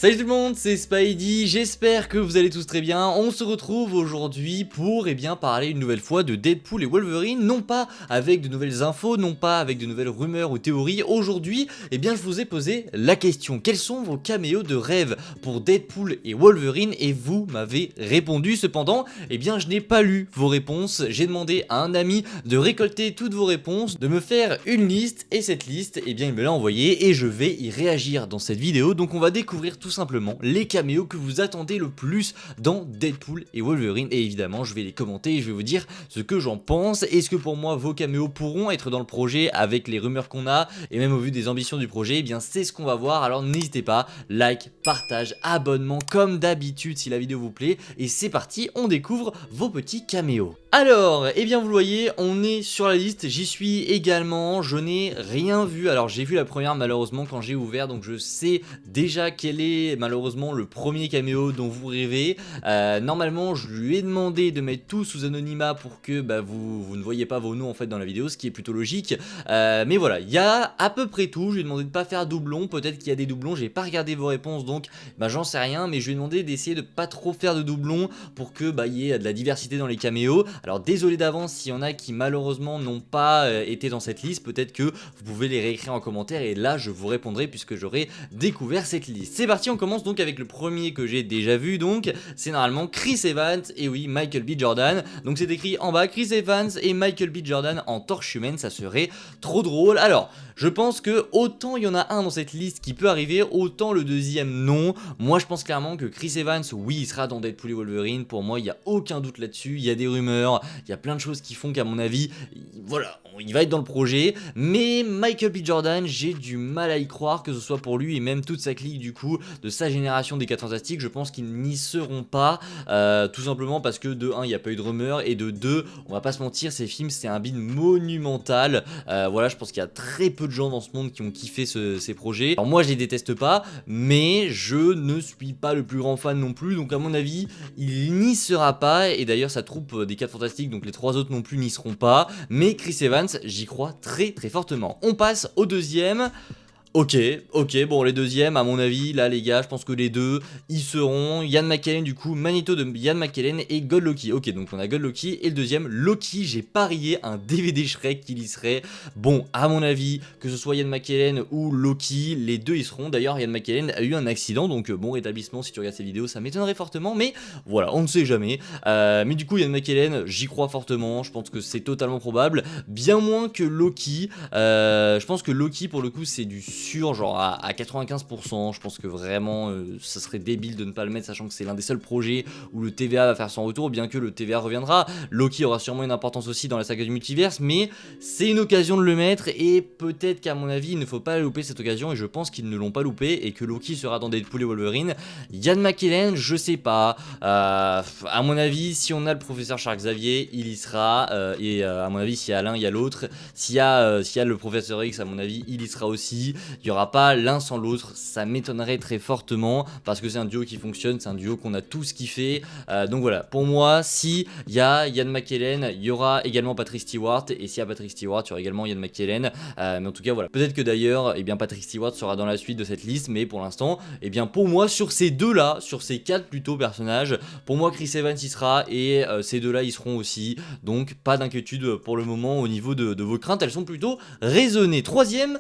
Salut tout le monde, c'est Spidey, j'espère que vous allez tous très bien. On se retrouve aujourd'hui pour parler une nouvelle fois de Deadpool et Wolverine, non pas avec de nouvelles infos, non pas avec de nouvelles rumeurs ou théories. Aujourd'hui, je vous ai posé la question, quels sont vos caméos de rêve pour Deadpool et Wolverine? Et vous m'avez répondu. Cependant, je n'ai pas lu vos réponses. J'ai demandé à un ami de récolter toutes vos réponses, de me faire une liste, et cette liste, il me l'a envoyée et je vais y réagir dans cette vidéo. Donc on va découvrir tout simplement les caméos que vous attendez le plus dans Deadpool et Wolverine, et évidemment je vais les commenter et je vais vous dire ce que j'en pense. Est-ce que pour moi vos caméos pourront être dans le projet avec les rumeurs qu'on a et même au vu des ambitions du projet? C'est ce qu'on va voir, alors n'hésitez pas, like, partage, abonnement comme d'habitude si la vidéo vous plaît, et c'est parti, on découvre vos petits caméos. Alors, vous le voyez, on est sur la liste, j'y suis également, je n'ai rien vu. Alors j'ai vu la première malheureusement quand j'ai ouvert, donc je sais déjà quel est malheureusement le premier caméo dont vous rêvez. Normalement je lui ai demandé de mettre tout sous anonymat pour que vous ne voyez pas vos noms en fait dans la vidéo, ce qui est plutôt logique. Mais voilà, il y a à peu près tout. Je lui ai demandé de pas faire doublon, peut-être qu'il y a des doublons, j'ai pas regardé vos réponses donc j'en sais rien, mais je lui ai demandé d'essayer de pas trop faire de doublons pour que il y ait de la diversité dans les caméos. Alors désolé d'avance s'il y en a qui malheureusement n'ont pas été dans cette liste, peut-être que vous pouvez les réécrire en commentaire et là je vous répondrai puisque j'aurai découvert cette liste. C'est parti, on commence donc avec le premier que j'ai déjà vu, donc c'est normalement Chris Evans, et oui, Michael B. Jordan. Donc c'est écrit en bas Chris Evans et Michael B. Jordan en torche humaine, ça serait trop drôle. Alors je pense que autant il y en a un dans cette liste qui peut arriver, autant le deuxième non. Moi je pense clairement que Chris Evans, oui, il sera dans Deadpool et Wolverine, pour moi il n'y a aucun doute là-dessus. Il y a des rumeurs, il y a plein de choses qui font qu'à mon avis, voilà, il va être dans le projet. Mais Michael B. Jordan, j'ai du mal à y croire, que ce soit pour lui et même toute sa clique du coup, de sa génération des 4 Fantastiques. Je pense qu'ils n'y seront pas, tout simplement parce que de 1, il n'y a pas eu de rumeurs, et de 2, on va pas se mentir, ces films c'est un bide monumental. Voilà, je pense qu'il y a très peu de gens dans ce monde qui ont kiffé ces projets. Alors moi je les déteste pas, mais je ne suis pas le plus grand fan non plus, donc à mon avis il n'y sera pas. Et d'ailleurs sa troupe des 4 Fantastiques, donc les 3 autres non plus, n'y seront pas. Mais Chris Evans, j'y crois très très fortement. On passe au deuxième. Ok, bon les deuxièmes à mon avis, là les gars, je pense que les deux y seront. Ian McKellen du coup, Magneto de Ian McKellen et God Loki. Ok, donc on a God Loki, et le deuxième, Loki, j'ai parié un DVD Shrek qu'il y serait. Bon, à mon avis, que ce soit Ian McKellen ou Loki, les deux y seront. D'ailleurs Ian McKellen a eu un accident, donc bon rétablissement si tu regardes ces vidéos, ça m'étonnerait fortement, mais voilà, on ne sait jamais. Mais du coup Ian McKellen, j'y crois fortement, je pense que c'est totalement probable, bien moins que Loki. Je pense que Loki pour le coup c'est du sûr, genre à 95%, je pense que vraiment ça serait débile de ne pas le mettre, sachant que c'est l'un des seuls projets où le TVA va faire son retour, bien que le TVA reviendra. Loki aura sûrement une importance aussi dans la saga du multiverse, mais c'est une occasion de le mettre, et peut-être qu'à mon avis il ne faut pas louper cette occasion, et je pense qu'ils ne l'ont pas loupé, et que Loki sera dans Deadpool et Wolverine. Ian McKellen, je sais pas, à mon avis si on a le professeur Charles Xavier, il y sera, et à mon avis s'il y a l'un, il y a l'autre. S'il y a le professeur X, à mon avis il y sera aussi. Il n'y aura pas l'un sans l'autre, ça m'étonnerait très fortement, parce que c'est un duo qui fonctionne, c'est un duo qu'on a tous kiffé. Donc voilà, pour moi, si il y a Ian McKellen, il y aura également Patrick Stewart, et s'il y a Patrick Stewart, il y aura également Ian McKellen. Mais en tout cas voilà, peut-être que d'ailleurs Patrick Stewart sera dans la suite de cette liste, mais pour l'instant, pour moi sur ces deux là, sur ces quatre plutôt personnages, pour moi Chris Evans y sera, et ces deux là y seront aussi. Donc pas d'inquiétude pour le moment au niveau de vos craintes, elles sont plutôt raisonnées. Troisième.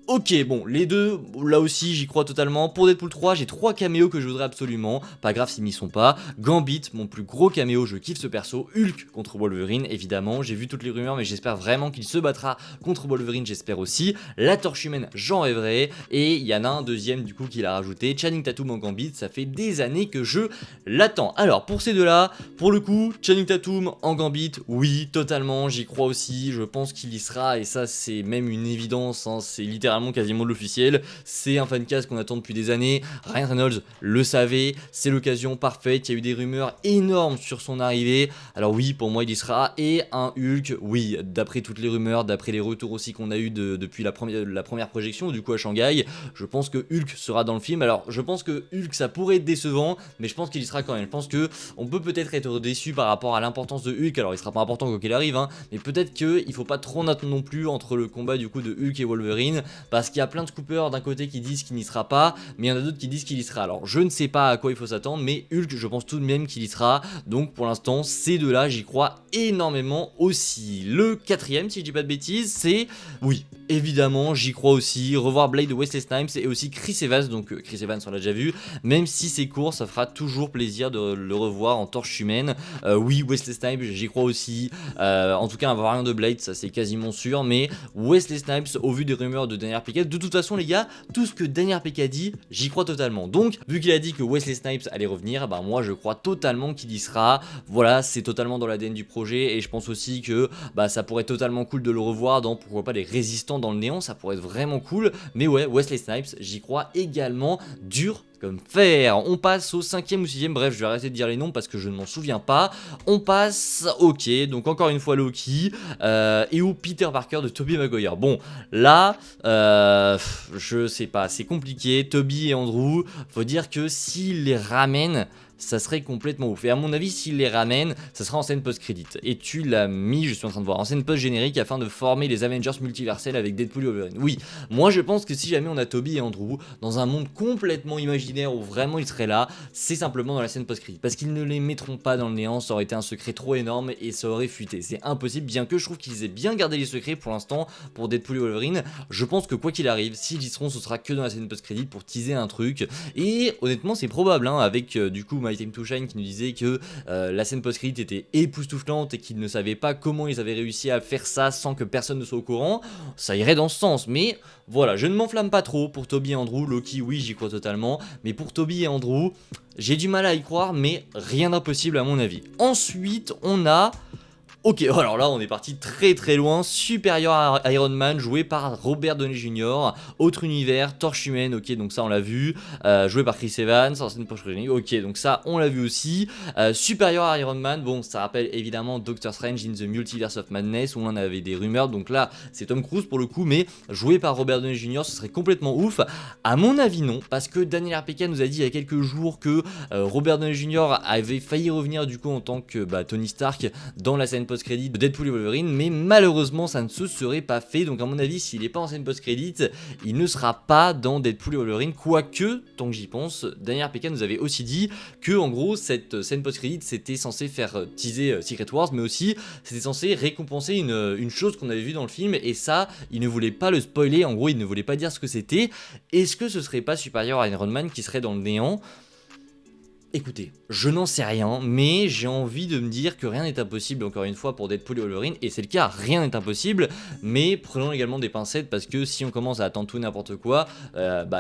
Ok, bon, les deux, là aussi, j'y crois totalement. Pour Deadpool 3, j'ai 3 caméos que je voudrais absolument. Pas grave s'ils n'y sont pas. Gambit, mon plus gros caméo, je kiffe ce perso. Hulk contre Wolverine, évidemment. J'ai vu toutes les rumeurs, mais j'espère vraiment qu'il se battra contre Wolverine, j'espère aussi. La torche humaine, j'en rêverais. Et il y en a un deuxième, du coup, qu'il a rajouté. Channing Tatum en Gambit, ça fait des années que je l'attends. Alors, pour ces deux-là, pour le coup, Channing Tatum en Gambit, oui, totalement, j'y crois aussi. Je pense qu'il y sera, et ça, c'est même une évidence, hein, c'est littéralement quasiment de l'officiel, c'est un fancast qu'on attend depuis des années. Ryan Reynolds le savait, c'est l'occasion parfaite, il y a eu des rumeurs énormes sur son arrivée, alors oui, pour moi il y sera. Et un Hulk, oui, d'après toutes les rumeurs, d'après les retours aussi qu'on a eu depuis la première projection, du coup à Shanghai, je pense que Hulk sera dans le film. Alors je pense que Hulk ça pourrait être décevant, mais je pense qu'il y sera quand même. Je pense que on peut peut-être être déçu par rapport à l'importance de Hulk, alors il sera pas important quoi qu'il arrive, hein, mais peut-être qu'il faut pas trop attendre non plus entre le combat du coup de Hulk et Wolverine. parce qu'il y a plein de scoopers d'un côté qui disent qu'il n'y sera pas, mais il y en a d'autres qui disent qu'il y sera. Alors je ne sais pas à quoi il faut s'attendre, mais Hulk, je pense tout de même qu'il y sera. Donc pour l'instant, ces deux-là, j'y crois énormément aussi. Le quatrième, si je dis pas de bêtises, c'est, oui, évidemment, j'y crois aussi, revoir Blade de Wesley Snipes et aussi Chris Evans, donc Chris Evans on l'a déjà vu, même si c'est court, ça fera toujours plaisir de le revoir en torche humaine. Oui, Wesley Snipes, j'y crois aussi, en tout cas un variant de Blade, ça c'est quasiment sûr, mais Wesley Snipes, au vu des rumeurs de Daniel Arpeka, de toute façon les gars, tout ce que Daniel Arpeka dit, j'y crois totalement. Donc, vu qu'il a dit que Wesley Snipes allait revenir, bah moi je crois totalement qu'il y sera. Voilà, c'est totalement dans l'ADN du projet et je pense aussi que bah ça pourrait être totalement cool de le revoir dans pourquoi pas les résistants dans le néant, ça pourrait être vraiment cool. Mais ouais, Wesley Snipes, j'y crois également, dur comme fer. On passe au 5e ou 6e, bref je vais arrêter de dire les noms parce que je ne m'en souviens pas. On passe, ok, donc encore une fois Loki et au Peter Parker de Tobey Maguire. Bon là, je sais pas, c'est compliqué, Tobey et Andrew, faut dire que s'ils les ramènent, ça serait complètement ouf. Et à mon avis, s'il les ramène, ça sera en scène post-crédit. Et tu l'as mis, je suis en train de voir, en scène post-générique afin de former les Avengers multiversels avec Deadpool et Wolverine. Oui, moi je pense que si jamais on a Tobey et Andrew dans un monde complètement imaginaire où vraiment ils seraient là, c'est simplement dans la scène post-crédit. Parce qu'ils ne les mettront pas dans le néant, ça aurait été un secret trop énorme et ça aurait fuité. C'est impossible, bien que je trouve qu'ils aient bien gardé les secrets pour l'instant pour Deadpool et Wolverine. Je pense que quoi qu'il arrive, s'ils y seront, ce sera que dans la scène post-crédit pour teaser un truc. Et honnêtement, c'est probable, hein, avec du coup My Time to Shine qui nous disait que la scène post-crédit était époustouflante et qu'ils ne savaient pas comment ils avaient réussi à faire ça sans que personne ne soit au courant. Ça irait dans ce sens, mais voilà, je ne m'enflamme pas trop pour Tobey et Andrew. Loki, oui, j'y crois totalement, mais pour Tobey et Andrew, j'ai du mal à y croire, mais rien d'impossible à mon avis. Ensuite, on a... Ok, alors là on est parti très très loin. Supérieur à Iron Man, joué par Robert Downey Jr. Autre univers, torche humaine, ok, donc ça on l'a vu. Joué par Chris Evans, ancienne poche génique, ok, donc ça on l'a vu aussi. Supérieur à Iron Man, bon, ça rappelle évidemment Doctor Strange in the Multiverse of Madness, où on avait des rumeurs, donc là c'est Tom Cruise pour le coup, mais joué par Robert Downey Jr., ce serait complètement ouf. À mon avis, non, parce que Daniel Arpeka nous a dit il y a quelques jours que Robert Downey Jr. avait failli revenir du coup en tant que Tony Stark dans la scène post-crédit de Deadpool et Wolverine, mais malheureusement ça ne se serait pas fait. Donc à mon avis, s'il n'est pas en scène post-crédit, il ne sera pas dans Deadpool et Wolverine, quoique, tant que j'y pense, Daniel Arpeka nous avait aussi dit que en gros cette scène post-crédit c'était censé faire teaser Secret Wars, mais aussi c'était censé récompenser une chose qu'on avait vue dans le film, et ça il ne voulait pas le spoiler, en gros il ne voulait pas dire ce que c'était. Est-ce que ce serait pas supérieur à Iron Man qui serait dans le néant? Écoutez, je n'en sais rien, mais j'ai envie de me dire que rien n'est impossible encore une fois pour Deadpool et Wolverine, et c'est le cas, rien n'est impossible, mais prenons également des pincettes parce que si on commence à attendre tout n'importe quoi,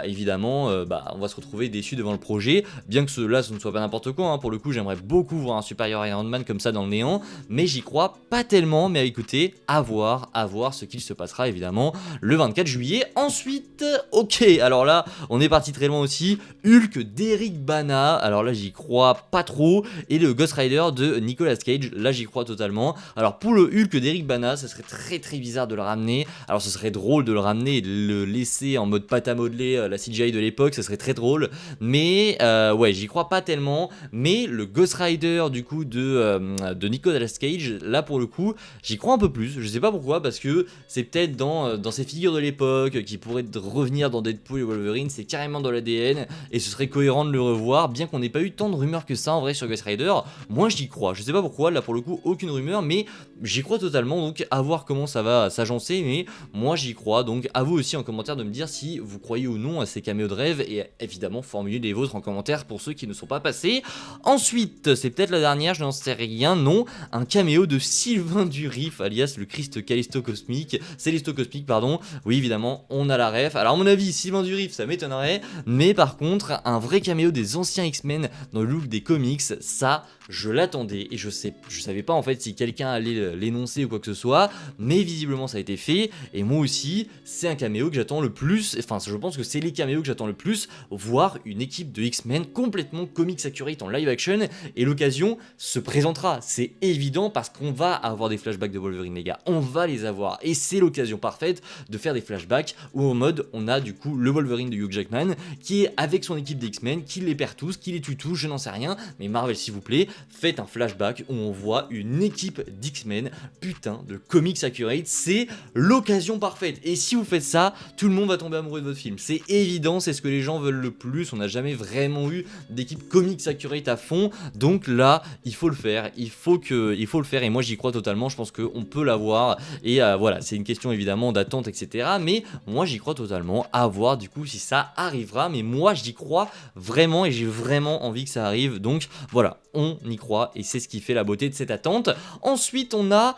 évidemment, on va se retrouver déçu devant le projet, bien que cela ce ne soit pas n'importe quoi, hein. Pour le coup j'aimerais beaucoup voir un supérieur Iron Man comme ça dans le néant, mais j'y crois pas tellement, mais écoutez, à voir ce qu'il se passera évidemment le 24 juillet. Ensuite, ok, alors là, on est parti très loin aussi, Hulk d'Eric Bana, alors là j'y crois pas trop, et le Ghost Rider de Nicolas Cage, là j'y crois totalement. Alors pour le Hulk d'Eric Bana, ça serait très très bizarre de le ramener, alors ce serait drôle de le ramener et de le laisser en mode pâte à modeler, la CGI de l'époque, ça serait très drôle, mais ouais, j'y crois pas tellement. Mais le Ghost Rider du coup de Nicolas Cage, là pour le coup j'y crois un peu plus, je sais pas pourquoi, parce que c'est peut-être dans ces figures de l'époque qui pourraient revenir dans Deadpool et Wolverine, c'est carrément dans l'ADN et ce serait cohérent de le revoir, bien qu'on n'ait pas eu tant de rumeurs que ça en vrai sur Ghost Rider. Moi j'y crois, je sais pas pourquoi, là pour le coup aucune rumeur, mais j'y crois totalement, donc à voir comment ça va s'agencer, mais moi j'y crois. Donc à vous aussi en commentaire de me dire si vous croyez ou non à ces caméos de rêve, et évidemment formulez les vôtres en commentaire pour ceux qui ne sont pas passés. Ensuite, c'est peut-être la dernière, je n'en sais rien, non, un caméo de Sylvain Durif alias le Christ Callisto Cosmique, Célisto Cosmique pardon, oui évidemment on a la ref. Alors à mon avis Sylvain Durif ça m'étonnerait, mais par contre un vrai caméo des anciens X-Men dans le look des comics, ça je l'attendais, et je savais pas en fait si quelqu'un allait l'énoncer ou quoi que ce soit, mais visiblement ça a été fait, et moi aussi c'est un caméo que j'attends le plus, enfin je pense que c'est les caméos que j'attends le plus, voir une équipe de X-Men complètement comics accurate en live action, et l'occasion se présentera, c'est évident, parce qu'on va avoir des flashbacks de Wolverine les gars, on va les avoir, et c'est l'occasion parfaite de faire des flashbacks où en mode on a du coup le Wolverine de Hugh Jackman qui est avec son équipe d'X-Men, qui les perd tous, qui les tue tous, tout, je n'en sais rien, mais Marvel s'il vous plaît, faites un flashback où on voit une équipe d'X-Men, putain de comics accurate, c'est l'occasion parfaite. Et si vous faites ça, tout le monde va tomber amoureux de votre film. C'est évident, c'est ce que les gens veulent le plus. On n'a jamais vraiment eu d'équipe comics accurate à fond. Donc là, il faut le faire. Il faut le faire. Et moi, j'y crois totalement. Je pense qu'on peut l'avoir. Et voilà, c'est une question évidemment d'attente, etc. Mais moi, j'y crois totalement. À voir du coup si ça arrivera. Mais moi, j'y crois vraiment et j'ai vraiment envie que ça arrive. Donc voilà, on y croit et c'est ce qui fait la beauté de cette attente. Ensuite, on a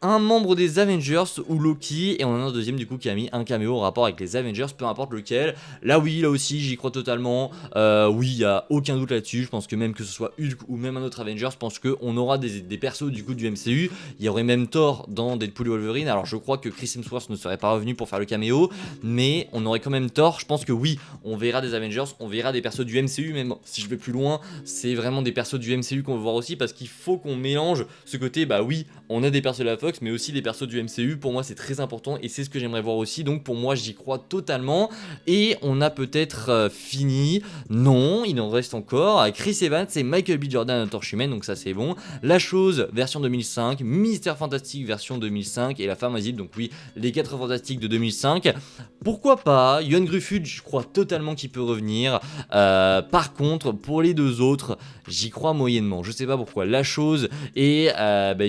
un membre des Avengers ou Loki, et on en a un deuxième du coup qui a mis un caméo en rapport avec les Avengers, peu importe lequel. Là oui, là aussi j'y crois totalement. Oui, il n'y a aucun doute là-dessus. Je pense que même que ce soit Hulk ou même un autre Avengers, je pense qu'on aura des persos du coup du MCU. Il y aurait même Thor dans Deadpool et Wolverine. Alors je crois que Chris Hemsworth ne serait pas revenu pour faire le caméo, mais on aurait quand même Thor. Je pense que oui, on verra des Avengers, on verra des persos du MCU, même si je vais plus loin, c'est vraiment des persos du MCU qu'on veut voir aussi, parce qu'il faut qu'on mélange ce côté, bah oui, on a des persos de la Fox, mais aussi des persos du MCU. Pour moi c'est très important et c'est ce que j'aimerais voir aussi, donc pour moi j'y crois totalement. Et on a peut-être fini, non, il en reste encore Chris Evans et Michael B. Jordan en Torche Humaine, donc ça c'est bon. La Chose version 2005, Mystère Fantastique version 2005 et La Femme Invisible, donc oui, les 4 Fantastiques de 2005. Pourquoi pas, Ioan Gruffudd, je crois totalement qu'il peut revenir. Par contre, pour les deux autres, j'y crois moyennement. Je sais pas pourquoi. La Chose et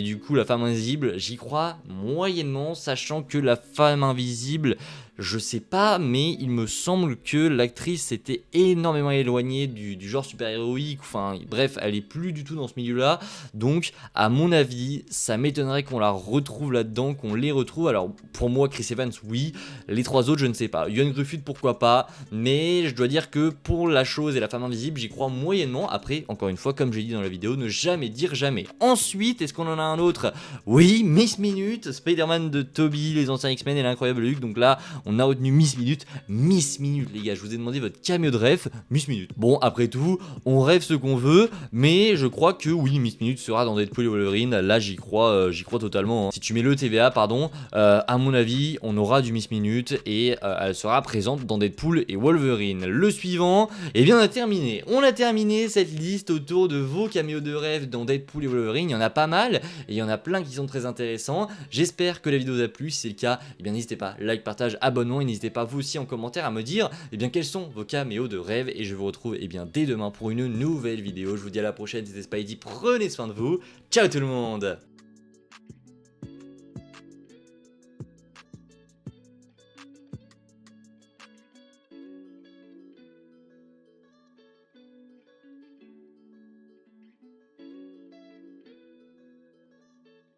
du coup La Femme Invisible, j'y crois moyennement, sachant que La Femme Invisible, je sais pas, mais il me semble que l'actrice s'était énormément éloignée du genre super-héroïque. Enfin, bref, elle est plus du tout dans ce milieu-là. Donc, à mon avis, ça m'étonnerait qu'on la retrouve là-dedans, qu'on les retrouve. Alors, pour moi, Chris Evans, oui. Les trois autres, je ne sais pas. Ioan Gruffudd, pourquoi pas. Mais je dois dire que pour La Chose et La Femme Invisible, j'y crois moyennement. Après, encore une fois, comme j'ai dit dans la vidéo, ne jamais dire jamais. Ensuite, est-ce qu'on en a un autre? Oui, Miss Minute, Spider-Man de Tobey, les anciens X-Men et l'incroyable Hulk. Donc là, on a retenu Miss Minute. Miss Minute, les gars, je vous ai demandé votre cameo de rêve. Miss Minute. Bon, après tout, on rêve ce qu'on veut, mais je crois que oui, Miss Minute sera dans Deadpool et Wolverine. Là, j'y crois totalement. Hein. Si tu mets le TVA, pardon, à mon avis, on aura du Miss Minute et elle sera présente dans Deadpool et Wolverine. Le suivant, eh bien, on a terminé. On a terminé cette liste autour de vos caméos de rêve dans Deadpool et Wolverine. Il y en a pas mal et il y en a plein qui sont très intéressants. J'espère que la vidéo vous a plu. Si c'est le cas, eh bien, n'hésitez pas, like, partage, abonnement et n'hésitez pas vous aussi en commentaire à me dire eh bien, quels sont vos caméos de rêve et je vous retrouve eh bien, dès demain pour une nouvelle vidéo. Je vous dis à la prochaine, c'était Spidey, prenez soin de vous. Ciao tout le monde.